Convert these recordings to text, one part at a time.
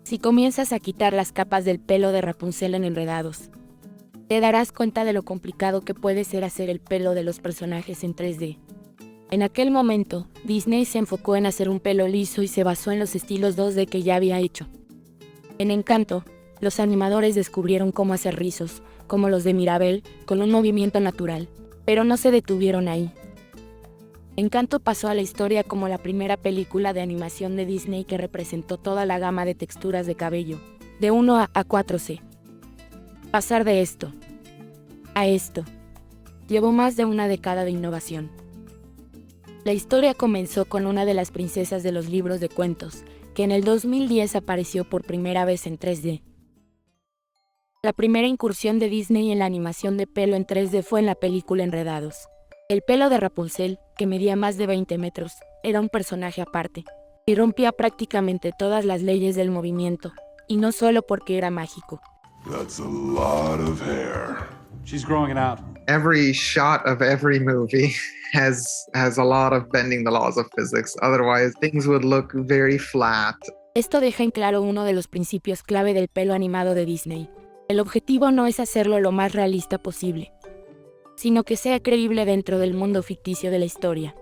Si comienzas a quitar las capas del pelo de Rapunzel en Enredados, te darás cuenta de lo complicado que puede ser hacer el pelo de los personajes en 3D. En aquel momento, Disney se enfocó en hacer un pelo liso y se basó en los estilos 2D que ya había hecho. En Encanto, los animadores descubrieron cómo hacer rizos, como los de Mirabel, con un movimiento natural, pero no se detuvieron ahí. Encanto pasó a la historia como la primera película de animación de Disney que representó toda la gama de texturas de cabello, de 1 a 4C. Pasar de esto a esto llevó más de una década de innovación. La historia comenzó con una de las princesas de los libros de cuentos, que en el 2010 apareció por primera vez en 3D. La primera incursión de Disney en la animación de pelo en 3D fue en la película Enredados. El pelo de Rapunzel, que medía más de 20 metros, era un personaje aparte, y rompía prácticamente todas las leyes del movimiento, y no solo porque era mágico. That's a lot of hair. She's growing it out. Every shot of every movie has a lot of bending the laws of physics. Otherwise, things would look very flat. Esto deja en claro uno de los principios clave del pelo animado de Disney. El objetivo no es hacerlo lo más realista posible, sino que sea creíble dentro del mundo ficticio de la historia.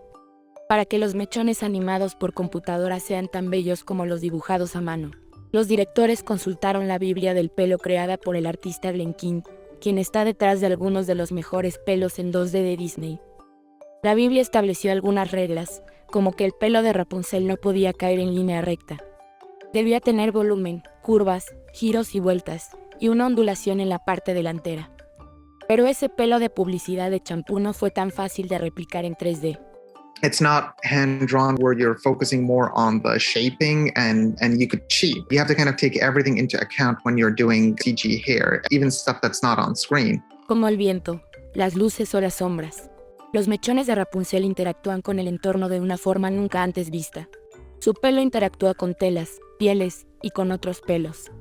Para que los mechones animados por computadora sean tan bellos como los dibujados a mano, los directores consultaron la Biblia del pelo creada por el artista Glen Keane, quien está detrás de algunos de los mejores pelos en 2D de Disney. La Biblia estableció algunas reglas, como que el pelo de Rapunzel no podía caer en línea recta. Debía tener volumen, curvas, giros y vueltas, y una ondulación en la parte delantera. Pero ese pelo de publicidad de champú no fue tan fácil de replicar en 3D. It's not hand-drawn where you're focusing more on the shaping and you could cheat. You have to kind of take everything into account when you're doing CG hair, even stuff that's not on screen. Como el viento, las luces o las sombras. Los mechones de Rapunzel interactúan con el entorno de una forma nunca antes vista. Su pelo interactúa con telas, pieles y con otros pelos.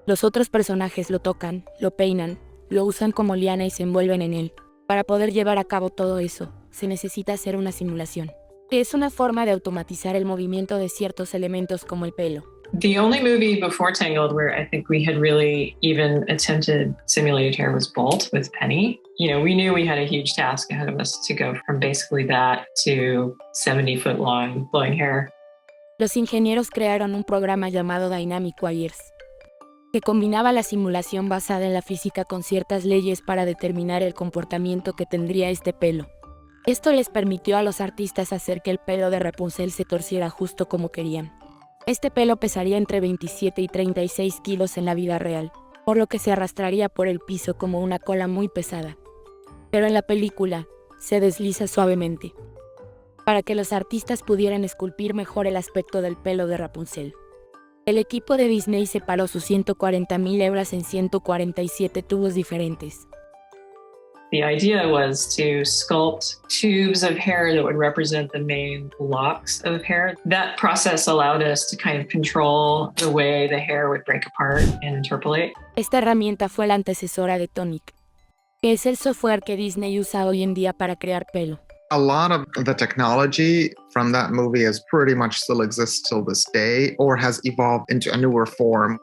Los otros personajes lo tocan, lo peinan, lo usan como liana y se envuelven en él. Para poder llevar a cabo todo eso, se necesita hacer una simulación, que es una forma de automatizar el movimiento de ciertos elementos como el pelo. The only movie before Tangled where I think we had really even attempted simulated hair was Bolt with Penny. You know, we knew we had a huge task ahead of us to go from basically that to 70-foot long blowing hair. Los ingenieros crearon un programa llamado Dynamic Wires, que combinaba la simulación basada en la física con ciertas leyes para determinar el comportamiento que tendría este pelo. Esto les permitió a los artistas hacer que el pelo de Rapunzel se torciera justo como querían. Este pelo pesaría entre 27 y 36 kilos en la vida real, por lo que se arrastraría por el piso como una cola muy pesada. Pero en la película, se desliza suavemente, para que los artistas pudieran esculpir mejor el aspecto del pelo de Rapunzel. El equipo de Disney separó sus 140,000 hebras en 147 tubos diferentes. The idea was to sculpt tubes of hair that would represent the main locks of hair. That process allowed us to kind of control the way the hair would break apart and interpolate. Esta herramienta fue la antecesora de Tonic, que es el software que Disney usa hoy en día para crear pelo. A lot of the technology from that movie is pretty much still exists till this day or has evolved into a newer form.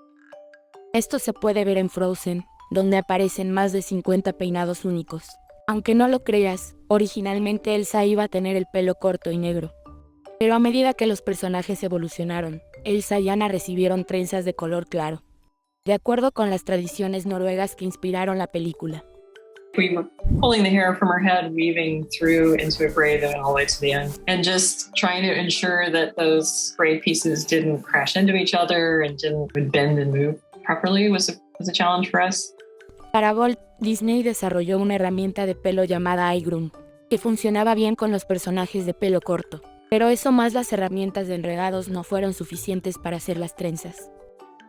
Esto se puede ver en Frozen, donde aparecen más de 50 peinados únicos. Aunque no lo creas, originalmente Elsa iba a tener el pelo corto y negro. Pero a medida que los personajes evolucionaron, Elsa y Anna recibieron trenzas de color claro, de acuerdo con las tradiciones noruegas que inspiraron la película. We were pulling the hair from her head, weaving through into a braid that went all the way to the end, and just trying to ensure that those braid pieces didn't crash into each other and didn't bend and move properly was a challenge for us. Para Bolt, Disney desarrolló una herramienta de pelo llamada iGroom, que funcionaba bien con los personajes de pelo corto. Pero eso más las herramientas de Enredados no fueron suficientes para hacer las trenzas.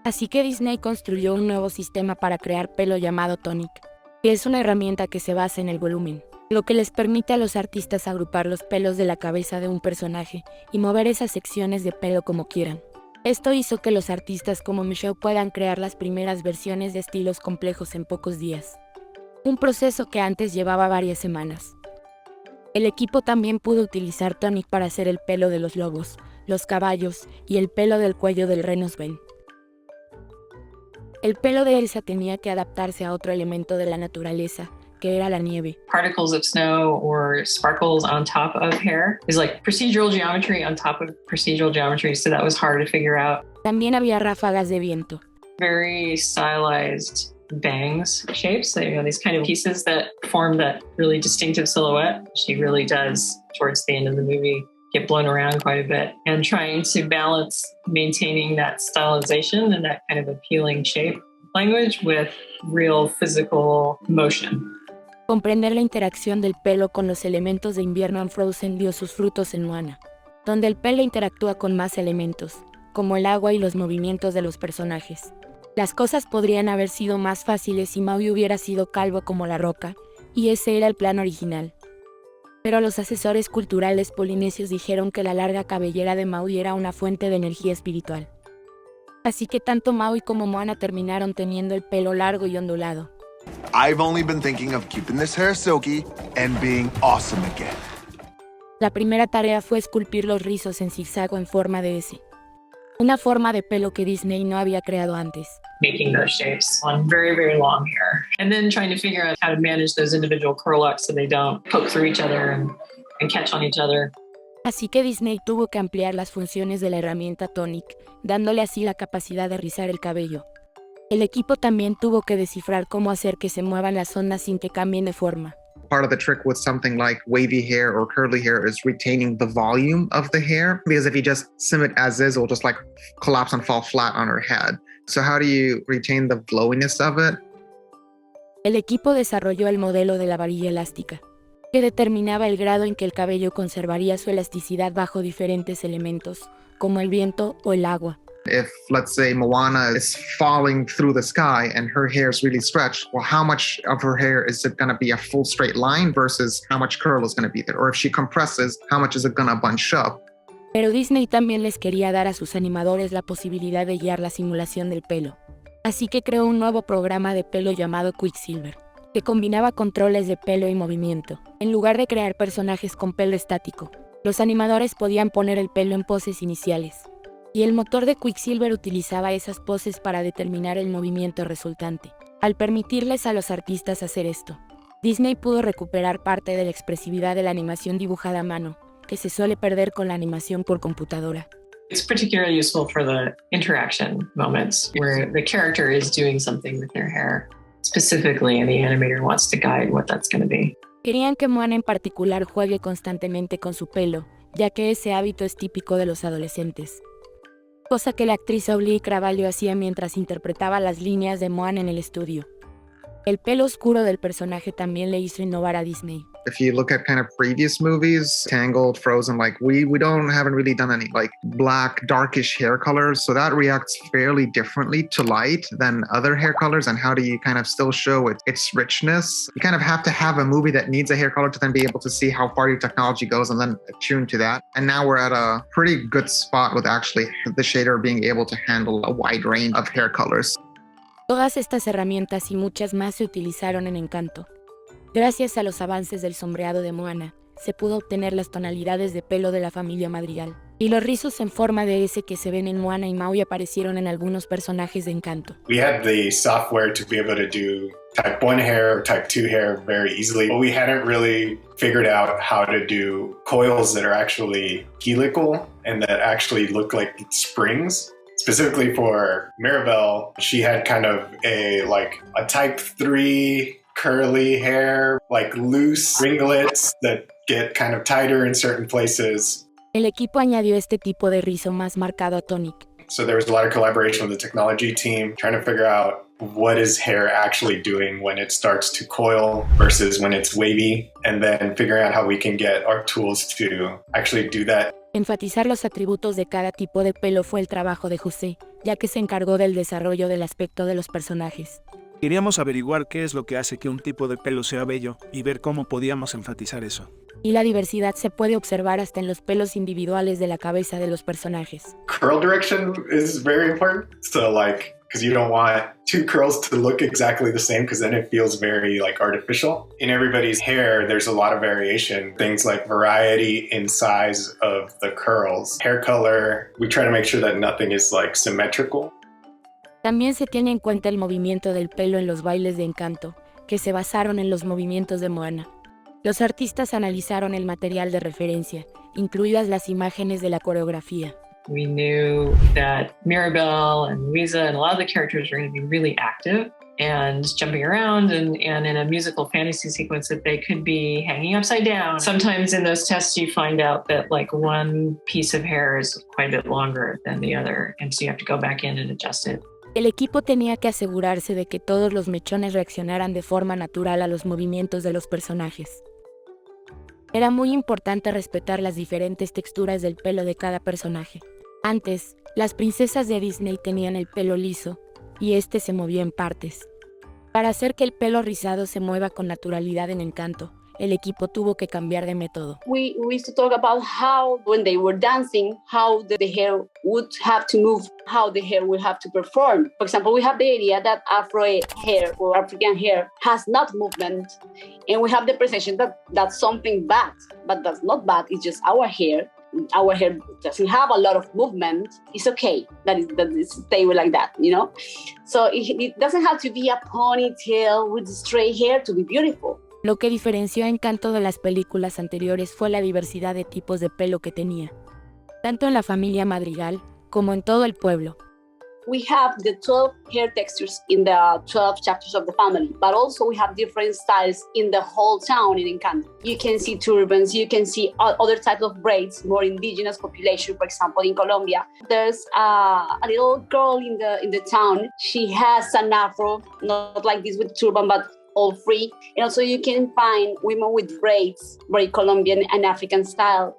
Así que Disney construyó un nuevo sistema para crear pelo llamado Tonic, que es una herramienta que se basa en el volumen, lo que les permite a los artistas agrupar los pelos de la cabeza de un personaje y mover esas secciones de pelo como quieran. Esto hizo que los artistas como Michelle puedan crear las primeras versiones de estilos complejos en pocos días, un proceso que antes llevaba varias semanas. El equipo también pudo utilizar Tonic para hacer el pelo de los lobos, los caballos y el pelo del cuello del reno Sven. El pelo de Elsa tenía que adaptarse a otro elemento de la naturaleza, que era la nieve. Particles of snow or sparkles on top of hair is like procedural geometry on top of procedural geometry, so that was hard to figure out. También había ráfagas de viento. Very stylized bangs shapes, so, these kind of pieces that form that really distinctive silhouette. She really does, towards the end of the movie, get blown around quite a bit, and trying to balance maintaining that stylization and that kind of appealing shape language with real physical motion. Comprender la interacción del pelo con los elementos de invierno en Frozen dio sus frutos en Moana, donde el pelo interactúa con más elementos, como el agua y los movimientos de los personajes. Las cosas podrían haber sido más fáciles si Maui hubiera sido calvo como la roca, y ese era el plan original. Pero los asesores culturales polinesios dijeron que la larga cabellera de Maui era una fuente de energía espiritual. Así que tanto Maui como Moana terminaron teniendo el pelo largo y ondulado. I've only been thinking of keeping this hair silky and being awesome again. La primera tarea fue esculpir los rizos en zigzag en forma de S, una forma de pelo que Disney no había creado antes. Making those shapes on very, very long hair. And then trying to figure out how to manage those individual curl ups so they don't poke through each other and catch on each other. Así que Disney tuvo que ampliar las funciones de la herramienta Tonic, dándole así la capacidad de rizar el cabello. El equipo también tuvo que descifrar cómo hacer que se muevan las ondas sin que cambien de forma. Part of the trick with something like wavy hair or curly hair is retaining the volume of the hair, because if you just sim it as is, it will just like collapse and fall flat on her head. So how do you retain the flowiness of it? El equipo desarrolló el modelo de la varilla elástica, que determinaba el grado en que el cabello conservaría su elasticidad bajo diferentes elementos, como el viento o el agua. If, let's say, Moana is falling through the sky and her hair is really stretched, well, how much of her hair is it going to be a full straight line versus how much curl is going to be there? Or if she compresses, how much is it going to bunch up? Pero Disney también les quería dar a sus animadores la posibilidad de guiar la simulación del pelo. Así que creó un nuevo programa de pelo llamado Quicksilver, que combinaba controles de pelo y movimiento. En lugar de crear personajes con pelo estático, los animadores podían poner el pelo en poses iniciales. Y el motor de Quicksilver utilizaba esas poses para determinar el movimiento resultante. Al permitirles a los artistas hacer esto, Disney pudo recuperar parte de la expresividad de la animación dibujada a mano, que se suele perder con la animación por computadora. It's particularly useful for the interaction moments where the character is doing something with their hair specifically and the animator wants to guide what that's going to be. Querían que Moana en particular juegue constantemente con su pelo, ya que ese hábito es típico de los adolescentes. Cosa que la actriz Auli'i Cravalho hacía mientras interpretaba las líneas de Moana en el estudio. El pelo oscuro del personaje también le hizo innovar a Disney. If you look at kind of previous movies, Tangled, Frozen, like we haven't really done any like black, darkish hair colors. So that reacts fairly differently to light than other hair colors. And how do you kind of still show its richness? You kind of have to have a movie that needs a hair color to then be able to see how far your technology goes and then attune to that. And now we're at a pretty good spot with actually the shader being able to handle a wide range of hair colors. Todas estas herramientas y muchas más se utilizaron en Encanto. Gracias a los avances del sombreado de Moana, se pudo obtener las tonalidades de pelo de la familia Madrigal. Y los rizos en forma de S que se ven en Moana y Maui aparecieron en algunos personajes de Encanto. We had the software to be able to do type 1 hair or type 2 hair very easily, but we hadn't really figured out how to do coils that are actually helical and that actually look like springs. Specifically for Mirabelle, she had kind of a type 3 curly hair, like loose ringlets that get kind of tighter in certain places. El equipo añadió este tipo de rizo más marcado a Tonic. So there was a lot of collaboration with the technology team, trying to figure out what is hair actually doing when it starts to coil versus when it's wavy, and then figuring out how we can get our tools to actually do that. Enfatizar los atributos de cada tipo de pelo fue el trabajo de José, ya que se encargó del desarrollo del aspecto de los personajes. Queríamos averiguar qué es lo que hace que un tipo de pelo sea bello y ver cómo podíamos enfatizar eso. Y la diversidad se puede observar hasta en los pelos individuales de la cabeza de los personajes. Curl direction is very important. So because you don't want two curls to look exactly the same because then it feels very artificial. In everybody's hair, there's a lot of variation. Things like variety in size of the curls. Hair color, we try to make sure that nothing is symmetrical. También se tiene en cuenta el movimiento del pelo en los bailes de Encanto, que se basaron en los movimientos de Moana. Los artistas analizaron el material de referencia, incluidas las imágenes de la coreografía. We knew that Mirabel and Louisa and a lot of the characters were going to be really active and jumping around and in a musical fantasy sequence that they could be hanging upside down. Sometimes in those tests you find out that like one piece of hair is quite a bit longer than the other, and so you have to go back in and adjust it. El equipo tenía que asegurarse de que todos los mechones reaccionaran de forma natural a los movimientos de los personajes. Era muy importante respetar las diferentes texturas del pelo de cada personaje. Antes, las princesas de Disney tenían el pelo liso, y este se movía en partes. Para hacer que el pelo rizado se mueva con naturalidad en Encanto, el equipo tuvo que cambiar de método. We used to talk about how, when they were dancing, how the hair would have to move, how the hair would have to perform. For example, we have the idea that Afro hair or African hair has not movement, and we have the perception that that's something bad, but that's not bad, it's just our hair. Our hair doesn't have a lot of movement. It's okay that it stay like that, you know? So it doesn't have to be a ponytail with straight hair to be beautiful. Lo que diferenció a Encanto de las películas anteriores fue la diversidad de tipos de pelo que tenía, tanto en la familia Madrigal como en todo el pueblo. We have the 12 hair textures in the 12 chapters of the family, but also we have different styles in the whole town in Encanto. You can see turbans, you can see other types of braids, more indigenous population, for example, in Colombia. There's a little girl in the town. She has an afro, not like this with turban, but all free. And also you can find women with braids, very Colombian and African style.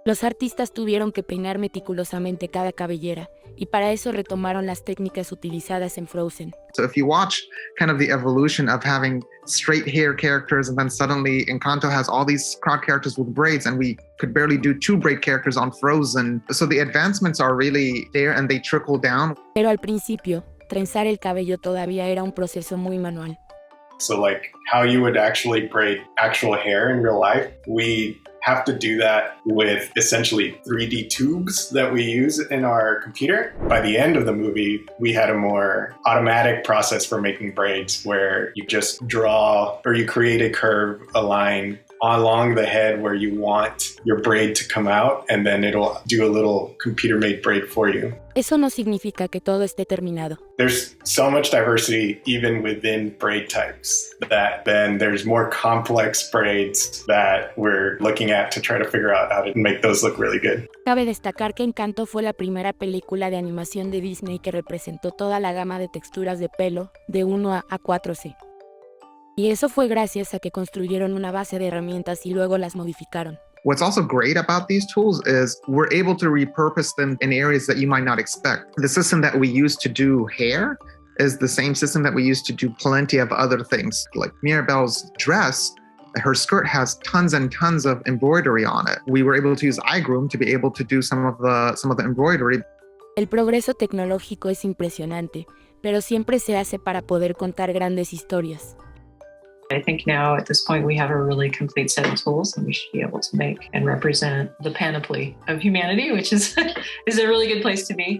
Los artistas tuvieron que peinar meticulosamente cada cabellera, y para eso retomaron las técnicas utilizadas en Frozen. So if you watch kind of the evolution of having straight hair characters, and then suddenly Encanto has all these crowd characters with braids, and we could barely do 2 braid characters on Frozen. So the advancements are really there and they trickle down. Pero al principio, trenzar el cabello todavía era un proceso muy manual. So like how you would actually braid actual hair in real life, we have to do that with essentially 3D tubes that we use in our computer. By the end of the movie, we had a more automatic process for making braids where you just draw or you create a curve, a line along the head where you want your braid to come out, and then it'll do a little computer-made braid for you. Eso no significa que todo esté terminado. There's so much diversity even within braid types that then there's more complex braids that we're looking at to try to figure out how to make those look really good. Cabe destacar que Encanto fue la primera película de animación de Disney que representó toda la gama de texturas de pelo de 1 a 4C. Y eso fue gracias a que construyeron una base de herramientas y luego las modificaron. What's also great about these tools is we're able to repurpose them in areas that you might not expect. The system that we use to do hair is the same system that we use to do plenty of other things. Like Mirabel's dress, her skirt has tons and tons of embroidery on it. We were able to use iGroom to be able to do some of the embroidery. El progreso tecnológico es impresionante, pero siempre se hace para poder contar grandes historias. I think now at this point we have a really complete set of tools and we should be able to make and represent the panoply of humanity, which is a really good place to be.